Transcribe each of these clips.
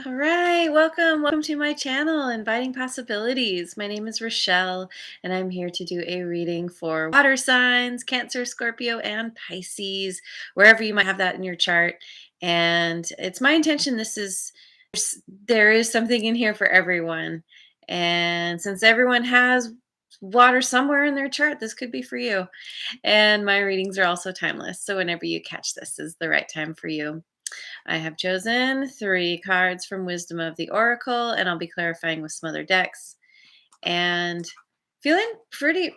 All right, welcome to my channel, Inviting Possibilities. My name is Rochelle, and I'm here to do a reading for water signs, Cancer, Scorpio, and Pisces, wherever you might have that in your chart. And it's my intention. There is something in here for everyone, and since everyone has water somewhere in their chart, this could be for you. And my readings are also timeless, so whenever you catch this is the right time for you. I have chosen three cards from Wisdom of the Oracle, and I'll be clarifying with some other decks. And feeling pretty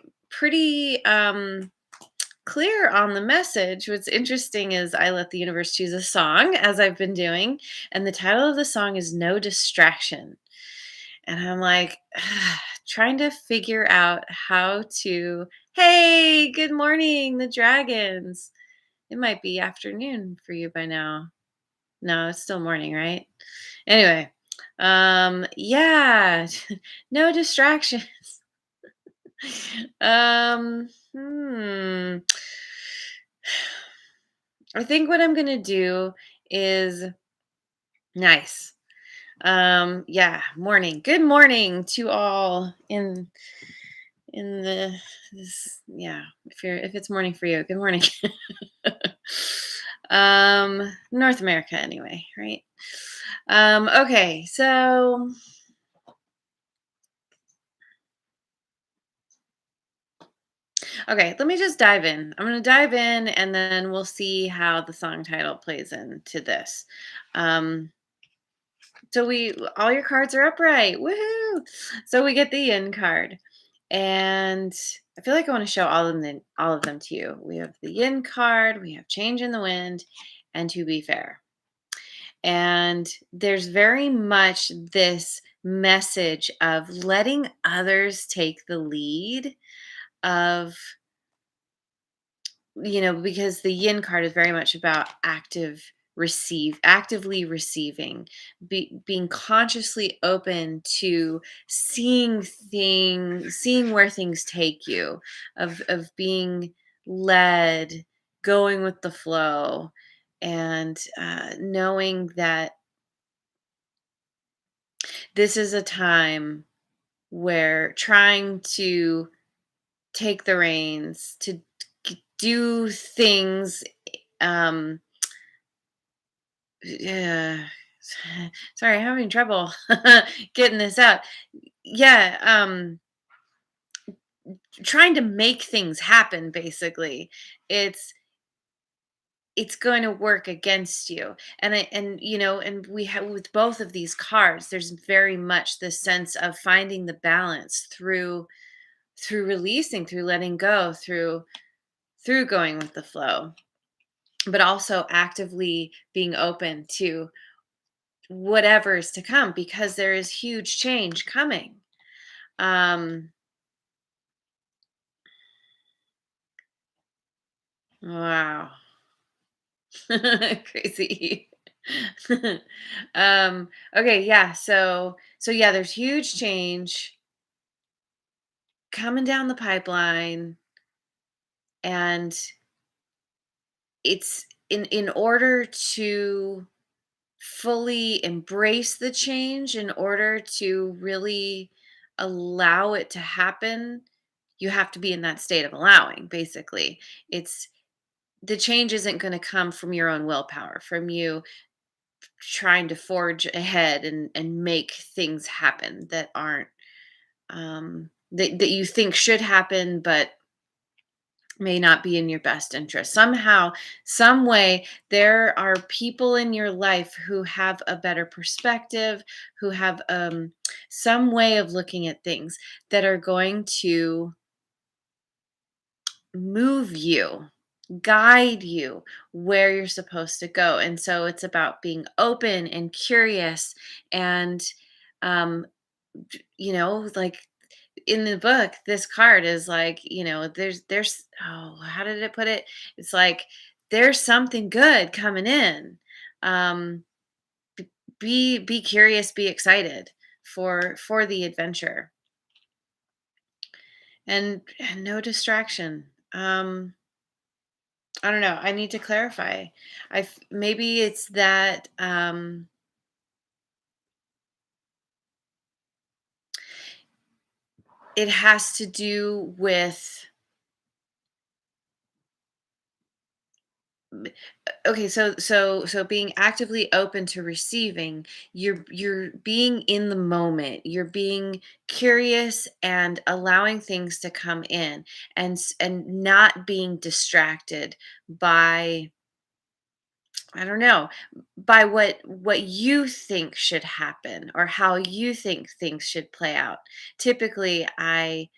clear on the message. What's interesting is I let the universe choose a song, as I've been doing, and the title of the song is No Distraction. And I'm like, trying to figure out how to, hey, good morning, the dragons. It might be afternoon for you by now. No, it's still morning, right? Anyway, yeah, no distractions. Hmm. I think what I'm gonna do is nice. Yeah, morning. Good morning to all in the yeah, if it's morning for you, good morning. North America anyway, right? Okay, so okay, let me just dive in. I'm going to dive in and then we'll see how the song title plays into this. Um, so we all your cards are upright. Woohoo! So we get the yin card. And I feel like I want to show all of them to you. We have the yin card, we have change in the wind, and to be fair. And there's very much this message of letting others take the lead of because the yin card is very much about actively receiving, being consciously open to seeing where things take you, of being led, going with the flow, and knowing that this is a time where trying to take the reins, to do things. um yeah, sorry, I'm having trouble getting this out. Yeah, trying to make things happen, basically. It's it's going to work against you. And we have, with both of these cards, there's very much this sense of finding the balance through releasing, through letting go, through going with the flow, but also actively being open to whatever is to come, because there is huge change coming. Um, wow. Crazy. Okay, yeah, so yeah, there's huge change coming down the pipeline, and it's in order to fully embrace the change, in order to really allow it to happen, you have to be in that state of allowing, basically. It's The change isn't going to come from your own willpower, from you trying to forge ahead and make things happen that aren't that you think should happen, but may not be in your best interest. Somehow, some way, there are people in your life who have a better perspective, who have some way of looking at things that are going to move you, guide you where you're supposed to go. And so it's about being open and curious, and um like in the book, this card is like, there's oh, how did it put it? It's like there's something good coming in. Um be curious, be excited for the adventure, and no distraction. I don't know. I need to clarify. Maybe it's that it has to do with okay, so being actively open to receiving, you're being in the moment, you're being curious and allowing things to come in, and not being distracted by, I don't know, by what you think should happen or how you think things should play out. Typically, I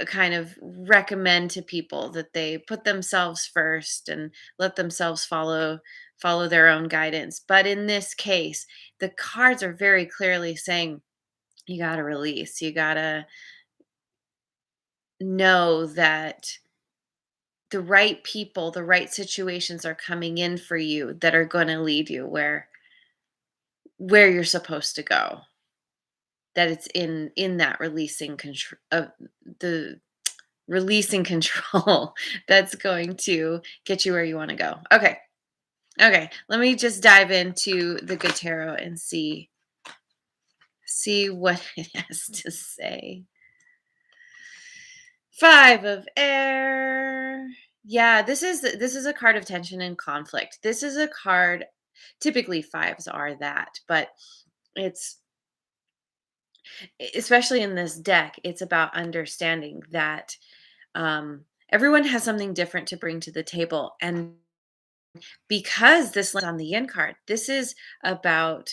kind of recommend to people that they put themselves first and let themselves follow their own guidance. But in this case, the cards are very clearly saying you got to release. You got to know that the right people, the right situations are coming in for you that are going to lead you where you're supposed to go. That it's in that releasing control of the releasing control that's going to get you where you want to go. Okay. Okay. Let me just dive into the good tarot and see what it has to say. 5 of air. Yeah, this is a card of tension and conflict. This is a card, typically fives are that, but it's especially in this deck, it's about understanding that everyone has something different to bring to the table. And because this lands on the yin card, this is about,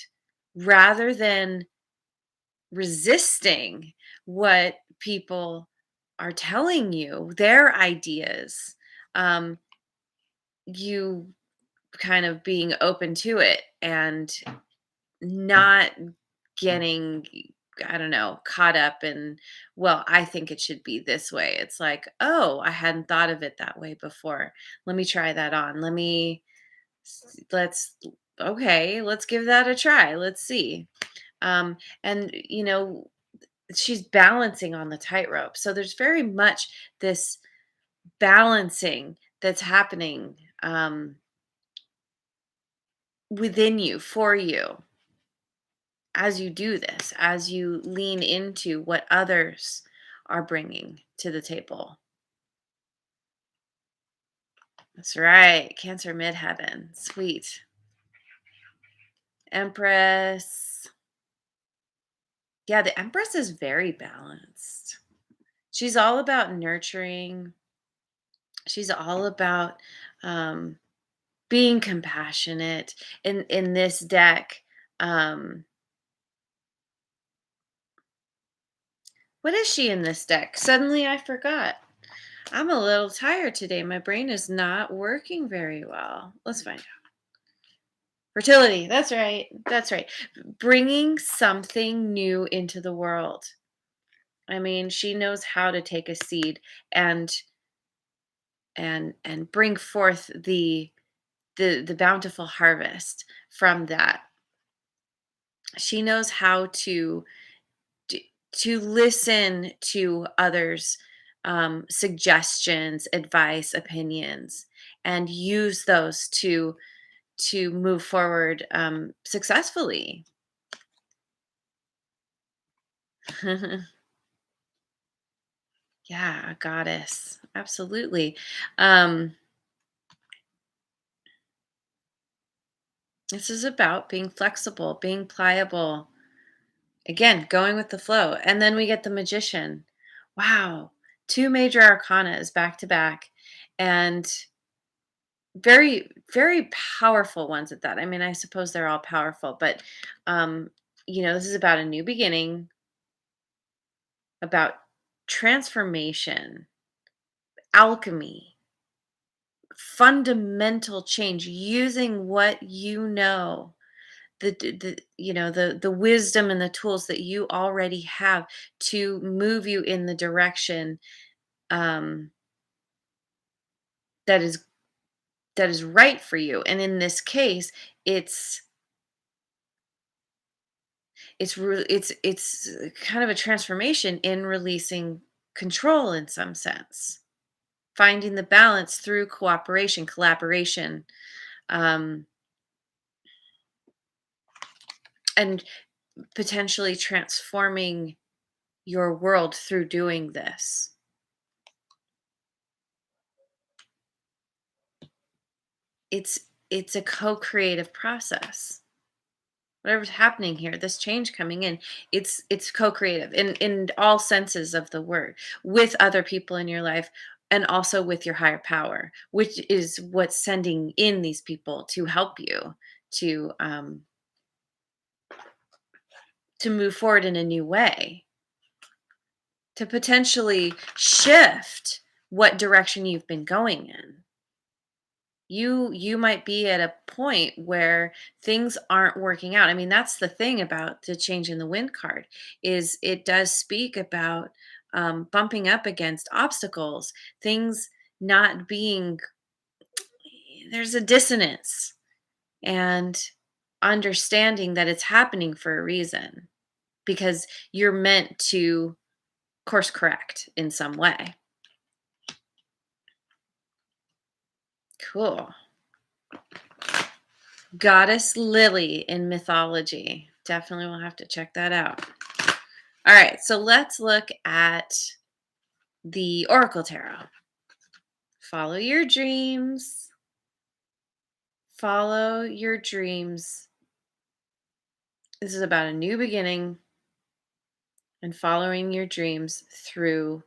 rather than resisting what people are telling you, their ideas, um, you kind of being open to it and not getting, I don't know, caught up in, well, I think it should be this way. It's like, oh, I hadn't thought of it that way before. Let me try that on. Let's okay, let's give that a try. Let's see. And she's balancing on the tightrope. So there's very much this balancing that's happening within you, for you, as you do this, as you lean into what others are bringing to the table. That's right. Cancer midheaven. Sweet. Empress. Yeah, the Empress is very balanced. She's all about nurturing. She's all about um, being compassionate. In this deck, um, what is she in this deck? Suddenly I forgot. I'm a little tired today. My brain is not working very well. Let's find out. Fertility. That's right. That's right. Bringing something new into the world. I mean, she knows how to take a seed and and bring forth the bountiful harvest from that. She knows how d- to listen to others' suggestions, advice, opinions, and use those to move forward successfully. Yeah, a goddess, absolutely. Um, this is about being flexible, being pliable. Again, going with the flow, and then we get the magician. Wow, two major arcanas back to back, and very, very powerful ones at that. I mean, I suppose they're all powerful, but um, this is about a new beginning, about transformation, alchemy, fundamental change, using what you know, the wisdom and the tools that you already have to move you in the direction um, that is right for you. And in this case, it's it's kind of a transformation in releasing control in some sense, finding the balance through cooperation, collaboration, um, and potentially transforming your world through doing this. It's it's a co-creative process. Whatever's happening here, this change coming in, it's co-creative in all senses of the word, with other people in your life and also with your higher power, which is what's sending in these people to help you to um to move forward in a new way, to potentially shift what direction you've been going in. You might be at a point where things aren't working out. I mean, that's the thing about the change in the wind card, is it does speak about bumping up against obstacles, things not being, there's a dissonance, and understanding that it's happening for a reason, because you're meant to course correct in some way. Cool. Goddess Lily in mythology. Definitely will have to check that out. All right, so let's look at the Oracle Tarot. Follow your dreams. Follow your dreams. This is about a new beginning and following your dreams through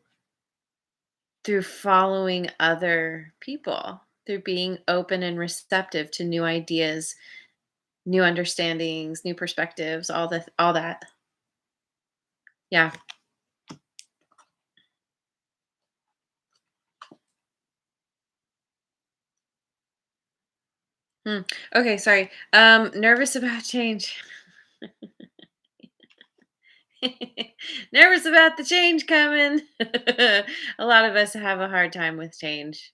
following other people, through being open and receptive to new ideas, new understandings, new perspectives, all that. Yeah. Hmm. Okay, sorry. Nervous about change. Nervous about the change coming. A lot of us have a hard time with change.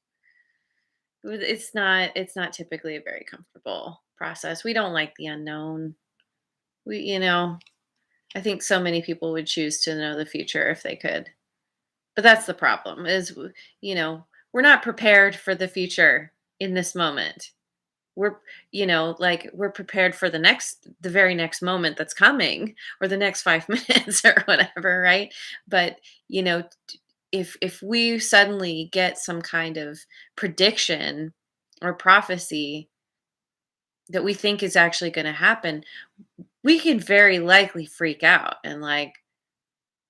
It's not typically a very comfortable process. We don't like the unknown. We I think so many people would choose to know the future if they could. But that's the problem, is we're not prepared for the future in this moment. We're like, we're prepared for the very next moment that's coming, or the next 5 minutes or whatever, right? But if we suddenly get some kind of prediction or prophecy that we think is actually going to happen, we can very likely freak out and, like,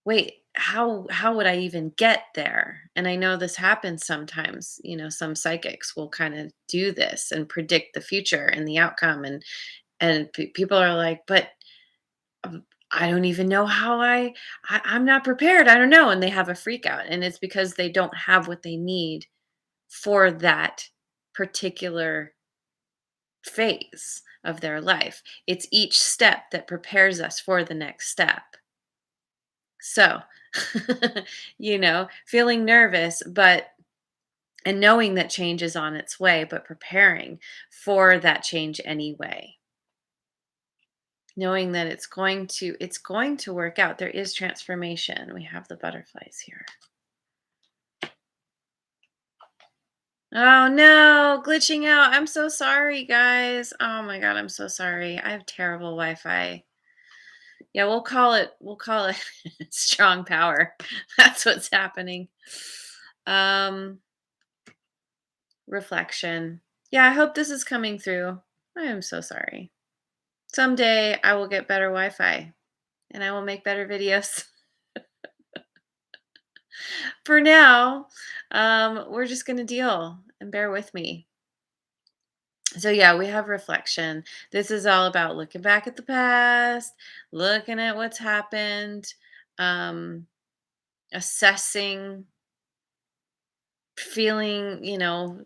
wait, how would I even get there? And I know this happens sometimes. Some psychics will kind of do this and predict the future and the outcome, and people are like, but I don't even know how I'm not prepared. I don't know. And they have a freak out. And it's because they don't have what they need for that particular phase of their life. It's each step that prepares us for the next step. So, feeling nervous, and knowing that change is on its way, but preparing for that change anyway. Knowing that it's going to work out. There is transformation. We have the butterflies here. Oh no, glitching out. I'm so sorry, guys. Oh my god, I'm so sorry. I have terrible Wi-Fi. Yeah, we'll call it strong power. That's what's happening. Um Reflection. Yeah, I hope this is coming through. I am so sorry. Someday I will get better Wi-Fi and I will make better videos. For now, we're just going to deal and bear with me. So, yeah, we have reflection. This is all about looking back at the past, looking at what's happened, um, assessing, feeling,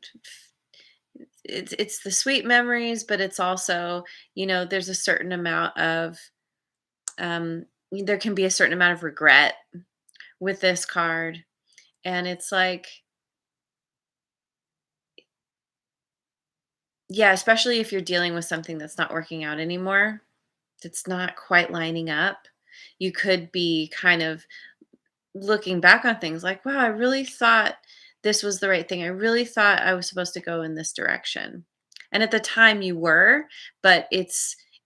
it's the sweet memories, but it's also, there's a certain amount of, there can be a certain amount of regret with this card. And it's like, yeah, especially if you're dealing with something that's not working out anymore, that's not quite lining up. You could be kind of looking back on things like, wow, I really thought this was the right thing. I really thought I was supposed to go in this direction. And at the time you were, but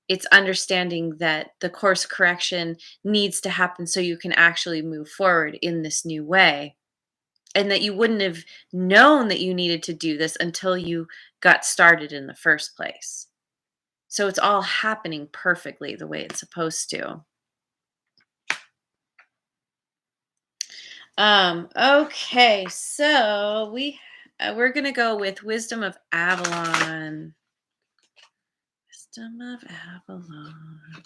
It's understanding that the course correction needs to happen so you can actually move forward in this new way, and that you wouldn't have known that you needed to do this until you got started in the first place. So it's all happening perfectly the way it's supposed to. Okay, so we're gonna go with Wisdom of Avalon. Wisdom of Avalon.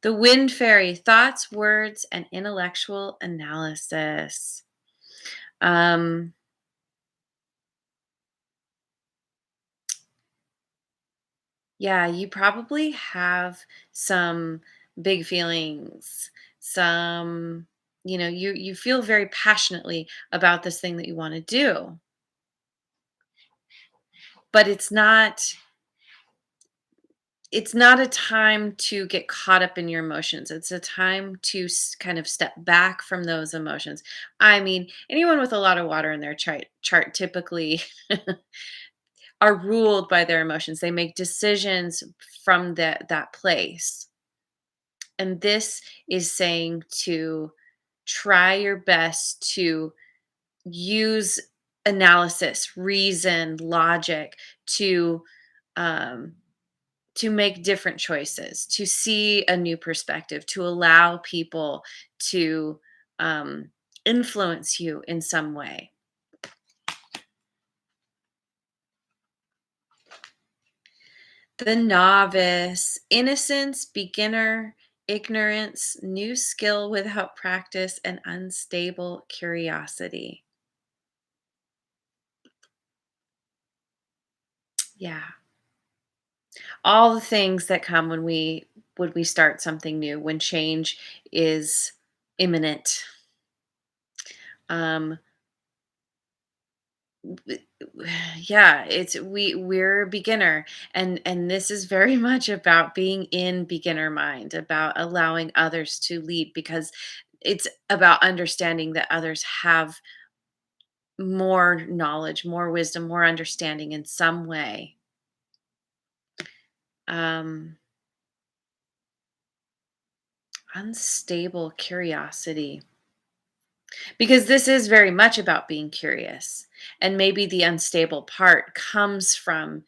The Wind Fairy, thoughts, words, and intellectual analysis. Um, yeah, you probably have some big feelings, some, you feel very passionately about this thing that you want to do, but it's not a time to get caught up in your emotions. It's a time to kind of step back from those emotions. I mean, anyone with a lot of water in their chart typically are ruled by their emotions. They make decisions from that place. And this is saying to try your best to use analysis, reason, logic to um, make different choices, to see a new perspective, to allow people to um, influence you in some way. The novice, innocence, beginner, ignorance, new skill without practice, and unstable curiosity. Yeah. All the things that come when we start something new, when change is imminent. Um yeah, we're a beginner, and this is very much about being in beginner mind, about allowing others to lead, because it's about understanding that others have more knowledge, more wisdom, more understanding in some way. um Unstable curiosity, because this is very much about being curious, and maybe the unstable part comes from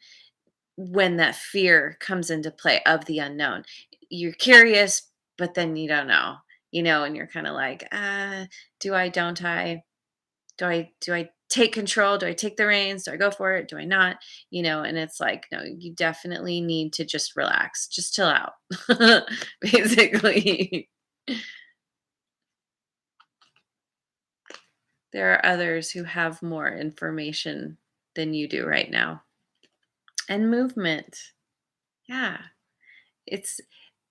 when that fear comes into play of the unknown. You're curious, but then you don't know, and you're kind of like, do I, don't I, do I take control? Do I take the reins? Do I go for it? Do I not? And it's like, no, you definitely need to just relax, just chill out, basically. There are others who have more information than you do right now. And movement. Yeah. It's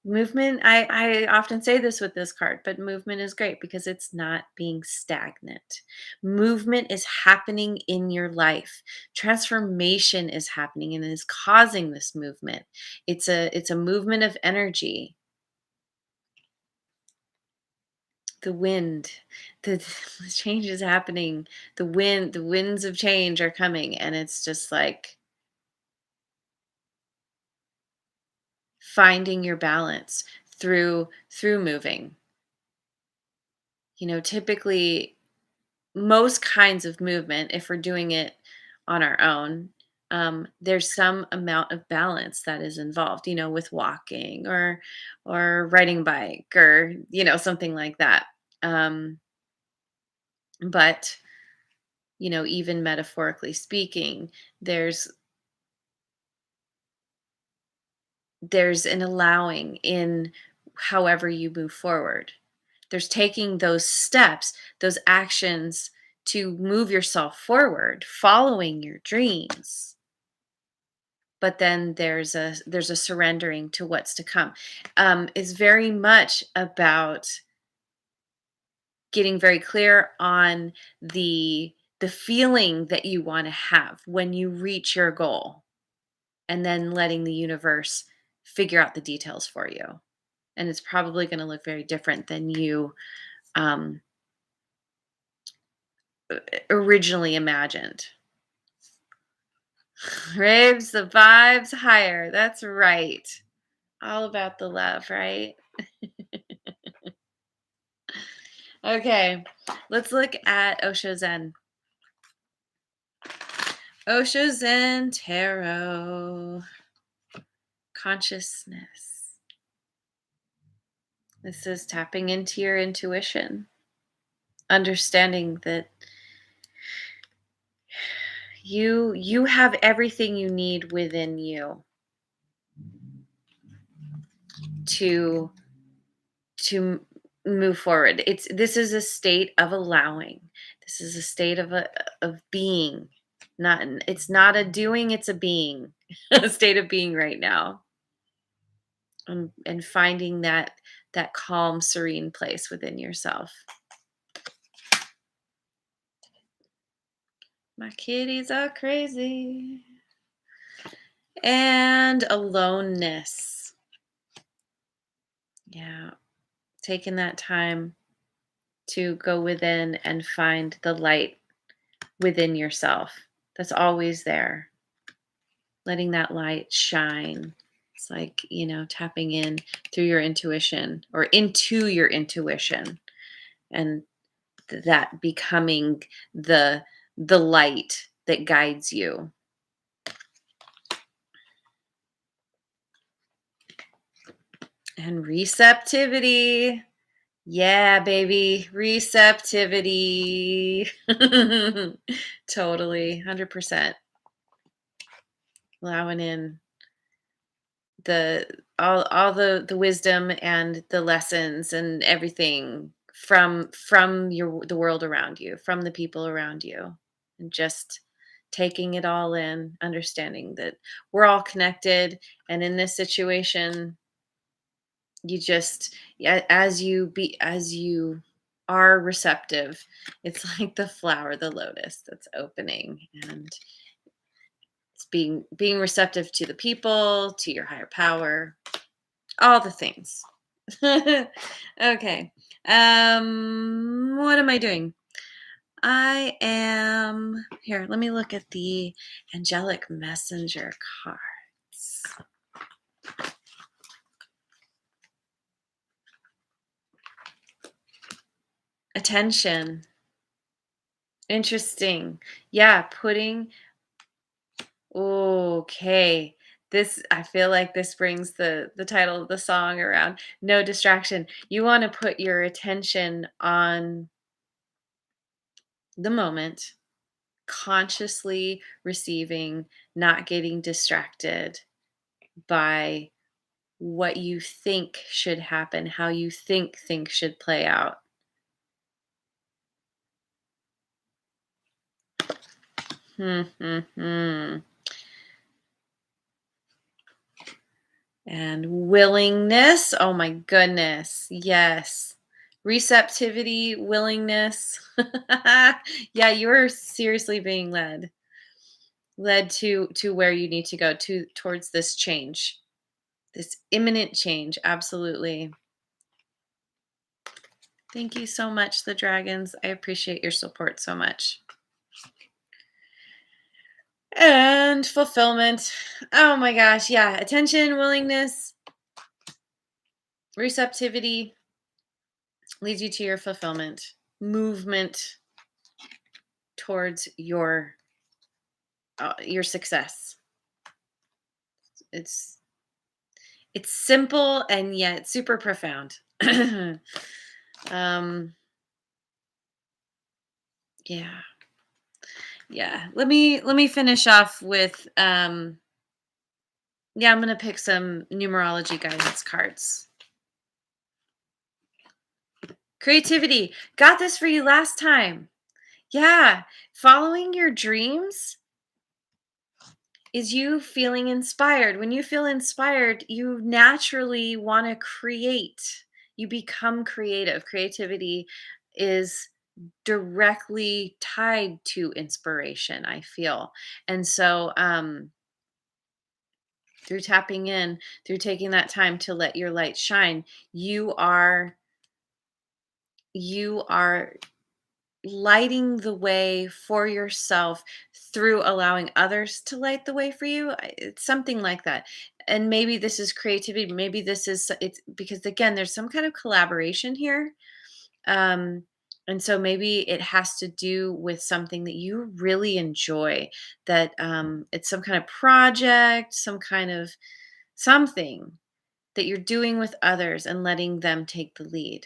movement. I often say this with this card, but movement is great because it's not being stagnant. Movement is happening in your life. Transformation is happening and is causing this movement. It's a movement of energy. The wind, the, the change is happening. The winds of change are coming, and it's just like finding your balance through moving. Typically most kinds of movement, if we're doing it on our own, there's some amount of balance that is involved, with walking or riding a bike, or something like that. But even metaphorically speaking, there's there's an allowing in however you move forward. There's taking those steps, those actions to move yourself forward, following your dreams. But then there's a surrendering to what's to come. It's very much about getting very clear on the feeling that you want to have when you reach your goal, and then letting the universe figure out the details for you. And it's probably going to look very different than you um, originally imagined. Raves the vibes higher. That's right. All about the love, right? Okay, let's look at Osho Zen. Osho Zen Tarot. Consciousness. This is tapping into your intuition, understanding that you have everything you need within you to to move forward. This is a state of allowing. This is a state of being. Not It's not a doing, it's a being. A state of being right now. And finding that calm, serene place within yourself. My kitties are crazy. And aloneness. Yeah. Taking that time to go within and find the light within yourself that's always there. Letting that light shine. It's like, tapping in through your intuition or into your intuition and that becoming the light that guides you. And receptivity. Yeah, baby. Receptivity. Totally. 100%. Allowing in the all the wisdom and the lessons and everything from the world around you, from the people around you, and just taking it all in, understanding that we're all connected, and in this situation you just, yeah, as you are receptive, it's like the flower, the lotus that's opening, and it's being receptive to the people, to your higher power, all the things. Okay. What am I doing? I am here. Let me look at the angelic messenger cards. Attention. Interesting. Yeah, putting okay. This, I feel like this brings the title of the song around. No distraction. You want to put your attention on the moment, consciously receiving, not getting distracted by what you think should happen, how you think things should play out. Hmm, hmm, hmm. And willingness. Oh my goodness. Yes. Receptivity, willingness. Yeah, you're seriously being led to where you need to go, towards this change. This imminent change. Absolutely. Thank you so much, the dragons. I appreciate your support so much. And fulfillment. Oh my gosh. Yeah. Attention, willingness, receptivity leads you to your fulfillment. Movement towards your success. It's it's simple and yet super profound. um yeah. Yeah. Let me finish off with yeah, I'm going to pick some numerology guidance cards. Creativity. Got this for you last time. Yeah, following your dreams is you feeling inspired. When you feel inspired, you naturally want to create. You become creative. Creativity is directly tied to inspiration, I feel. And so, through tapping in, through taking that time to let your light shine, you are lighting the way for yourself through allowing others to light the way for you. It's something like that. And maybe this is creativity, maybe this is it's because again there's some kind of collaboration here. um and so maybe it has to do with something that you really enjoy, that it's some kind of project, some kind of something that you're doing with others and letting them take the lead.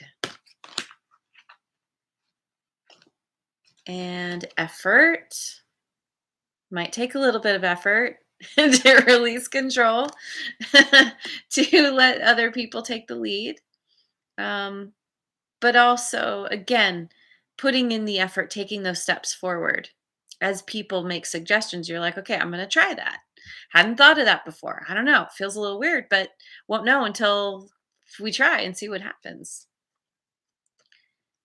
And effort might take a little bit of effort to release control, to let other people take the lead. Um, but also, again, putting in the effort, taking those steps forward. As people make suggestions, you're like, okay, I'm going to try that. Hadn't thought of that before. I don't know. It feels a little weird, but won't know until we try and see what happens.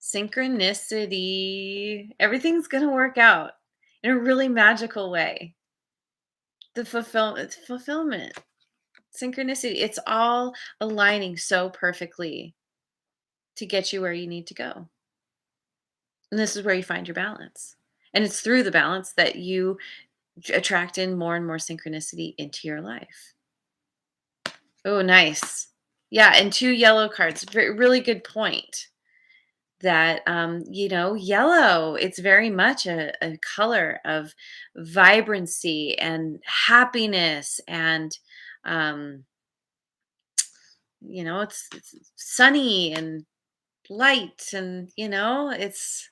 Synchronicity. Everything's going to work out in a really magical way. The fulfillment, synchronicity. It's all aligning so perfectly to get you where you need to go. And this is where you find your balance. And it's through the balance that you attract in more and more synchronicity into your life. Oh, nice. Yeah, and two yellow cards. Really good point. That yellow, it's very much a color of vibrancy and happiness, and um it's sunny and light, and it's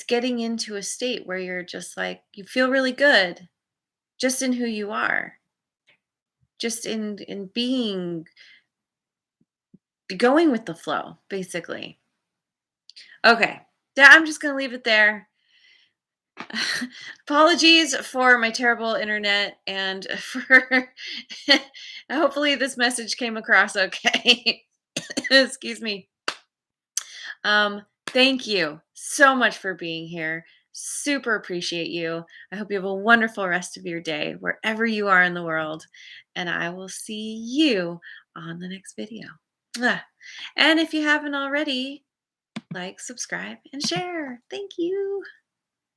getting into a state where you're just like you feel really good just in who you are, just in being, going with the flow, basically. Okay, yeah, I'm just gonna leave it there. Apologies for my terrible internet and for hopefully this message came across okay. Excuse me. Thank you so much for being here. Super appreciate you. I hope you have a wonderful rest of your day wherever you are in the world. And I will see you on the next video. Mwah. And if you haven't already, like, subscribe, and share. Thank you.